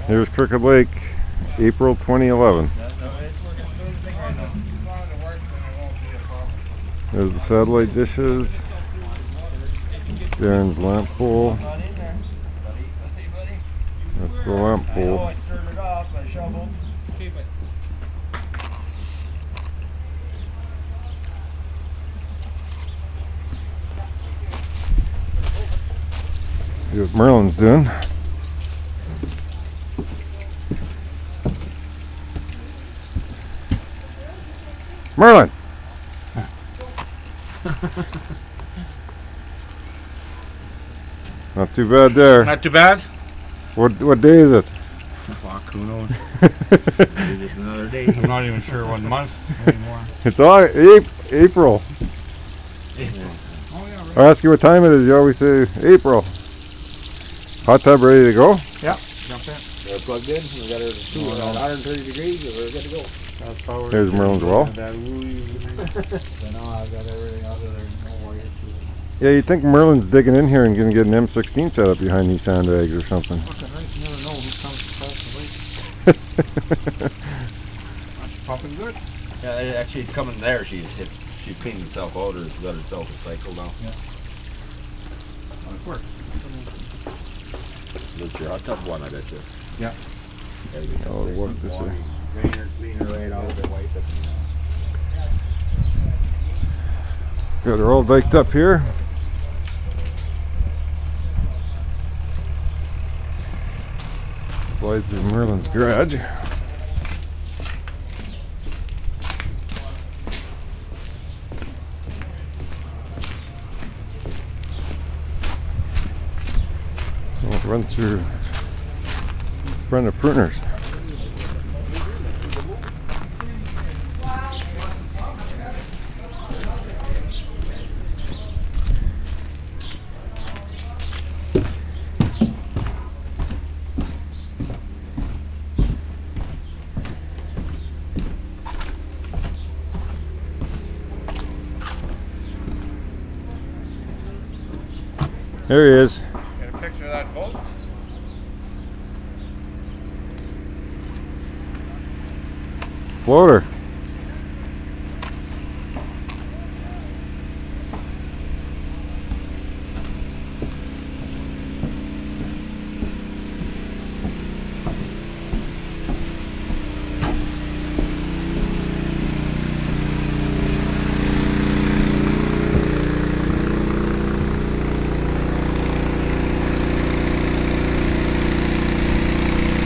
Here's Crooked Lake, April 2011. There's the satellite dishes. Darren's lamp pole. That's the lamp pole. See what Merlin's doing. Merlin! Not too bad there. Not too bad? What day is it? Fuck, who knows? Maybe just another day. I'm not even sure what month anymore. It's all April. I ask you what time it is, you always say April. Hot tub ready to go? Yeah, jump in. They're plugged in. We got her at 130 degrees. We're good to go. There's Merlin's well. I know I've got everything out of there. No worries. Yeah, you'd think Merlin's digging in here and gonna get an M16 set up behind these sandbags or something. Fucking right, you never know who comes across the lake. She's pumping good. Yeah, actually, she's coming there. She cleaned herself out or got herself recycled now. Yeah. Well, it works. That's your hot tub one, I bet you. Yeah. Oh, what this is. Clean her right out and wipe it. Got her all diked up here. Slide through Merlin's garage. We'll run through front of Pruners. There he is. Get a picture of that boat. Floater.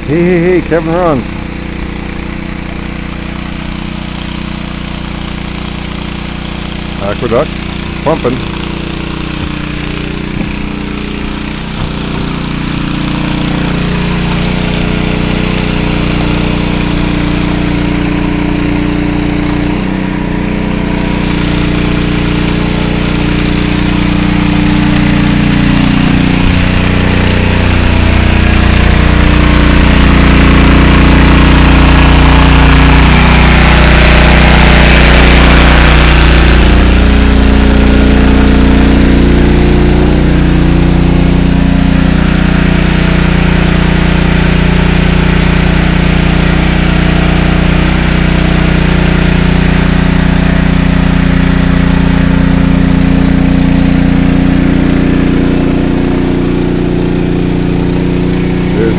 Hey, Kevin runs. Aqueduct, pumping.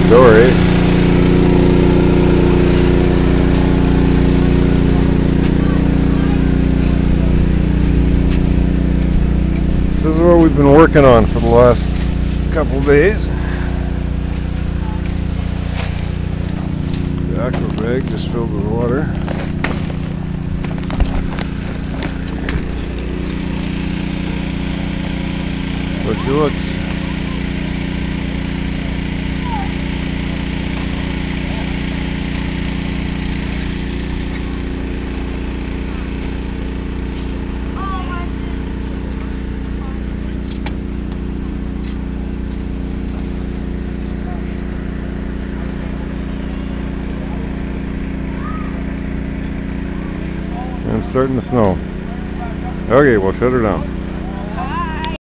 Story. This is what we've been working on for the last couple days. The aqua bag just filled with water. So she looks. And it's starting to snow. Okay, we'll shut her down.